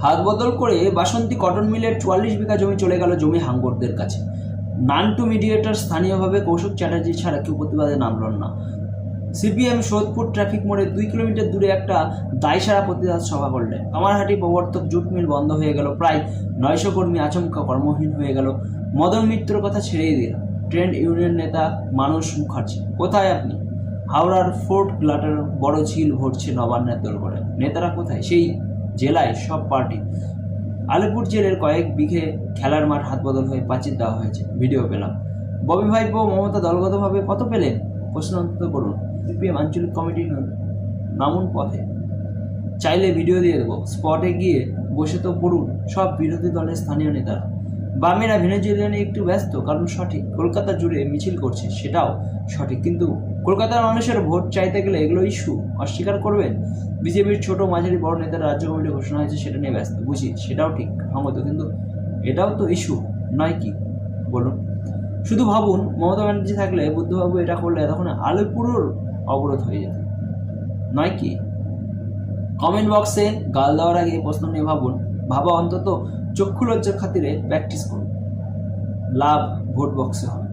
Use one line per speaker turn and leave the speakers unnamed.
হাত বদল করে বাসন্তী কটন মিলের 44 বিঘা জমি চলে গেল জমি হাঙ্গরদের কাছে। নান্টু মিডিয়েটর স্থানীয়ভাবে কৌশিক চ্যাটার্জি ছাড়া কেউ প্রতিবাদে নামল না। সিপিএম সোদপুর ট্রাফিক মোড়ে 2 কিলোমিটার দূরে একটা দায়সারা প্রতিবাদ সভা করলেন। কামারহাটি প্রবর্তক জুট মিল বন্ধ হয়ে গেল, প্রায় 900 কর্মী আচমকা কর্মহীন হয়ে গেল। মদন মিত্রর কথা ছেড়েই দিল। ট্রেড ইউনিয়ন নেতা মানস মুখার্জি কোথায় আপনি? হাওড়ার ফোর্ট গ্লাটার বড় ঝিল ভরছে নবান্নের দল করে। নেতারা কোথায়? সেই জেলায় সব পার্টি। আলিপুর জেলের কয়েক বিঘে খেলার মাঠ হাত বদল হয়ে পাঁচিল দেওয়া হয়েছে, ভিডিও পেলাম। ববি ভাইপো মমতা দলগতভাবে কত পেলেন? প্রশ্ন উত্তর করুন। সিপিএম আঞ্চলিক কমিটির নামুন পথে, চাইলে ভিডিও দিয়ে দেবো। স্পটে গিয়ে বসে তো পড়ুন সব বিরোধী দলের স্থানীয় নেতারা। বামেরা ভেনেজুয়েলিয়ানে একটু ব্যস্ত, কারণ সঠিক। কলকাতা জুড়ে মিছিল করছে, সেটাও সঠিক, কিন্তু কলকাতার মানুষের ভোট চাইতে গেলে এগুলো ইস্যু অস্বীকার করবেন। বিজেপির ছোট মাঝারি বড় নেতারা রাজ্য কমিটি ঘোষণা হয়েছে সেটা নিয়ে ব্যস্ত, বুঝি, সেটাও ঠিক সঙ্গত, কিন্তু এটাও তো ইস্যু নয় কি বলুন? শুধু ভাবুন, মমতা ব্যানার্জি থাকলে, বুদ্ধবাবু এটা করলে তখন আলিপুরও অবরোধ হয়ে যেত, নয় কি? কমেন্ট বক্সে গাল দেওয়ার আগে প্রশ্ন নিয়ে ভাবুন, ভাবা অন্তত চক্ষু লজ্জার খাতিরে প্র্যাকটিস করুন। লাভ ভোট বক্সে হবে।